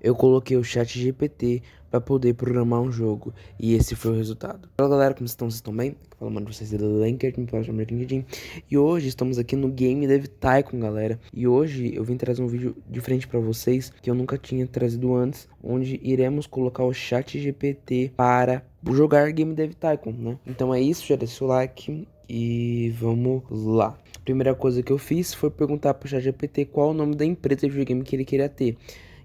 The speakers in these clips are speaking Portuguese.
Eu coloquei o chat GPT para poder programar um jogo e esse foi o resultado. Fala galera, como estão? Vocês estão bem? Fala mano, vocês do Lanker, me pode chamar de LinkedIn. E hoje estamos aqui no Game Dev Tycoon, galera. E hoje eu vim trazer um vídeo diferente para vocês que eu nunca tinha trazido antes, onde iremos colocar o chat GPT para jogar Game Dev Tycoon, né? Então é isso, já deixa o like e vamos lá. A primeira coisa que eu fiz foi perguntar pro chat GPT qual o nome da empresa de videogame que ele queria ter.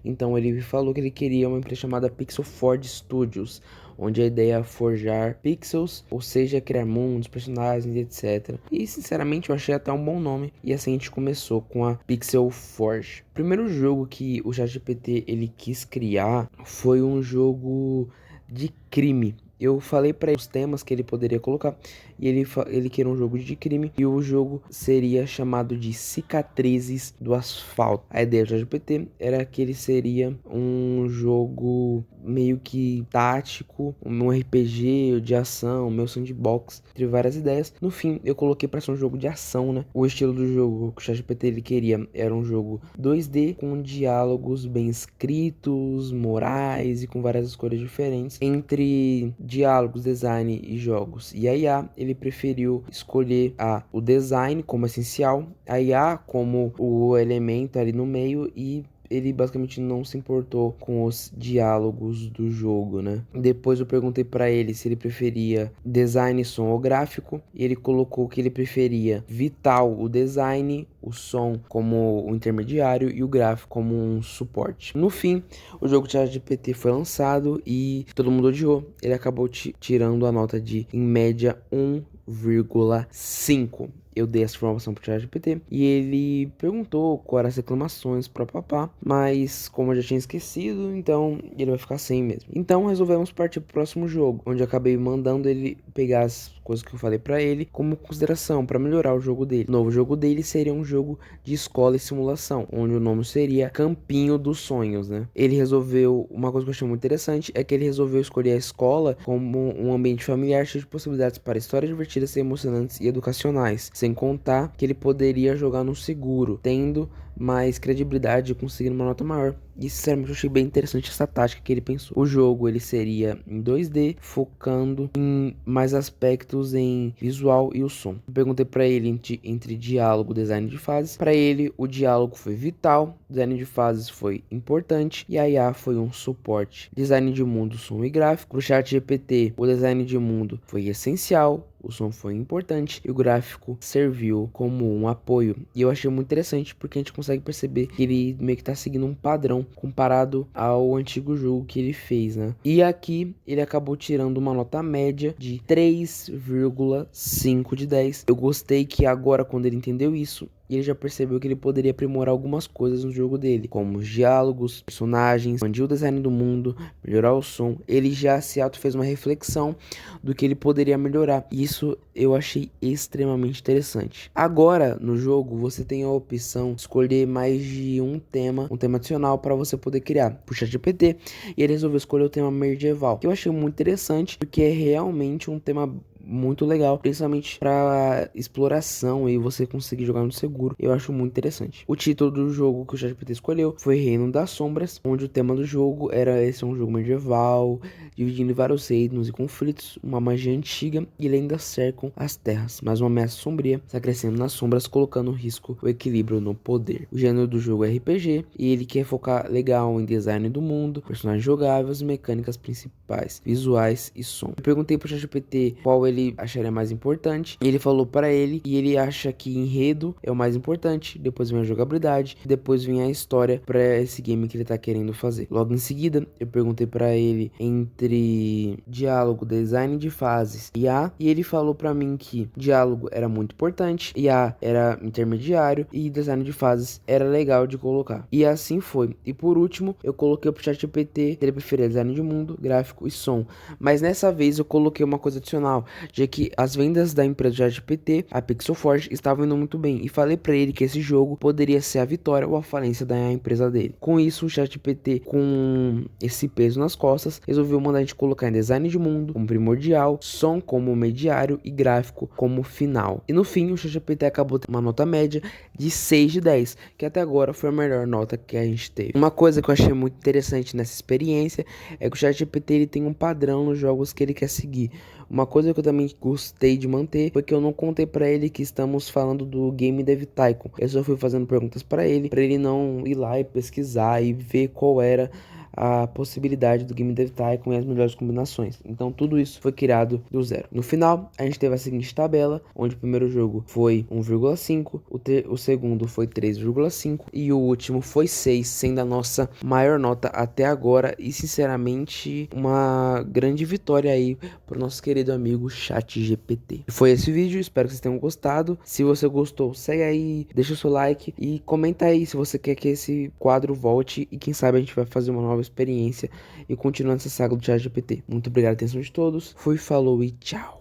Então ele falou que ele queria uma empresa chamada Pixel Forge Studios, onde a ideia é forjar pixels, ou seja, criar mundos, personagens, etc. E sinceramente eu achei até um bom nome, e assim a gente começou com a Pixel Forge. O primeiro jogo que o ChatGPT ele quis criar foi um jogo de crime. Eu falei para ele os temas que ele poderia colocar e ele queria um jogo de crime e o jogo seria chamado de Cicatrizes do Asfalto. A ideia do ChatGPT era que ele seria um jogo meio que tático, um RPG de ação, meu sandbox, entre várias ideias. No fim, eu coloquei para ser um jogo de ação, né? O estilo do jogo que o ChatGPT ele queria era um jogo 2D com diálogos bem escritos, morais e com várias escolhas diferentes entre diálogos, design e jogos. E a IA, ele preferiu escolher o design como essencial, a IA como o elemento ali no meio e ele basicamente não se importou com os diálogos do jogo, né? Depois eu perguntei para ele se ele preferia design, som ou gráfico, e ele colocou que ele preferia vital o design, o som como o intermediário e o gráfico como um suporte. No fim, o jogo ChatGPT foi lançado e todo mundo odiou. Ele acabou tirando a nota de, em média, 1,5. Eu dei essa informação pro ChatGPT e ele perguntou quais eram as reclamações para papá, mas como eu já tinha esquecido, então ele vai ficar sem mesmo. Então resolvemos partir pro próximo jogo, onde eu acabei mandando ele pegar as coisas que eu falei para ele como consideração para melhorar o jogo dele. O novo jogo dele seria um jogo de escola e simulação, onde o nome seria Campinho dos Sonhos, né? Ele resolveu, uma coisa que eu achei muito interessante é que ele resolveu escolher a escola como um ambiente familiar cheio de possibilidades para histórias divertidas, emocionantes e educacionais, sem contar que ele poderia jogar no seguro, tendo mais credibilidade e conseguindo uma nota maior. E sinceramente eu achei bem interessante essa tática que ele pensou. O jogo ele seria em 2D, focando em mais aspectos em visual e o som. Eu perguntei para ele entre diálogo e design de fases. Para ele o diálogo foi vital, o design de fases foi importante e a IA foi um suporte. Design de mundo, som e gráfico. Para o ChatGPT o design de mundo foi essencial, o som foi importante e o gráfico serviu como um apoio. E eu achei muito interessante porque a gente consegue perceber que ele meio que tá seguindo um padrão comparado ao antigo jogo que ele fez, né? E aqui ele acabou tirando uma nota média de 3,5 de 10. Eu gostei que agora, quando ele entendeu isso, ele já percebeu que ele poderia aprimorar algumas coisas no jogo dele, como os diálogos, personagens, expandir o design do mundo, melhorar o som. Ele já se auto fez uma reflexão do que ele poderia melhorar. Isso eu achei extremamente interessante. Agora, no jogo, você tem a opção de escolher mais de um tema adicional para você poder criar. Pro ChatGPT, e ele resolveu escolher o tema medieval, que eu achei muito interessante, porque é realmente um tema muito legal, principalmente para exploração e você conseguir jogar no seguro. Eu acho muito interessante. O título do jogo que o ChatGPT escolheu foi Reino das Sombras, onde o tema do jogo era esse é um jogo medieval, dividindo em vários reinos e conflitos, uma magia antiga e lendas cercam as terras, mas uma ameaça sombria está crescendo nas sombras, colocando em risco o equilíbrio no poder. O gênero do jogo é RPG e ele quer focar legal em design do mundo, personagens jogáveis, mecânicas principais, visuais e som. Eu perguntei pro ChatGPT qual ele acharia mais importante. Ele falou para ele e ele acha que enredo é o mais importante, depois vem a jogabilidade, depois vem a história para esse game que ele tá querendo fazer. Logo em seguida, eu perguntei para ele entre diálogo, design de fases e IA, e ele falou para mim que diálogo era muito importante, IA era intermediário e design de fases era legal de colocar. E assim foi. E por último, eu coloquei pro ChatGPT, ele preferia design de mundo, gráfico e som. Mas nessa vez eu coloquei uma coisa adicional, já que as vendas da empresa ChatGPT, a Pixel Forge, estavam indo muito bem e falei para ele que esse jogo poderia ser a vitória ou a falência da empresa dele. Com isso, o ChatGPT, com esse peso nas costas, resolveu mandar a gente colocar em design de mundo como primordial, som como mediário e gráfico como final. E no fim, o ChatGPT acabou tendo uma nota média de 6 de 10, que até agora foi a melhor nota que a gente teve. Uma coisa que eu achei muito interessante nessa experiência é que o ChatGPT ele tem um padrão nos jogos que ele quer seguir. Uma coisa que eu também gostei de manter foi que eu não contei pra ele que estamos falando do Game Dev Tycoon. Eu só fui fazendo perguntas pra ele não ir lá e pesquisar e ver qual era a possibilidade do Game Dev Tycoon e as melhores combinações. Então tudo isso foi criado do zero. No final, a gente teve a seguinte tabela, onde o primeiro jogo foi 1,5, o segundo foi 3,5 e o último foi 6, sendo a nossa maior nota até agora e sinceramente uma grande vitória aí pro nosso querido amigo ChatGPT. Foi esse vídeo, espero que vocês tenham gostado. Se você gostou, segue aí, deixa o seu like e comenta aí se você quer que esse quadro volte e quem sabe a gente vai fazer uma nova experiência e continuando essa saga do ChatGPT. Muito obrigado pela atenção de todos. Fui, falou e tchau.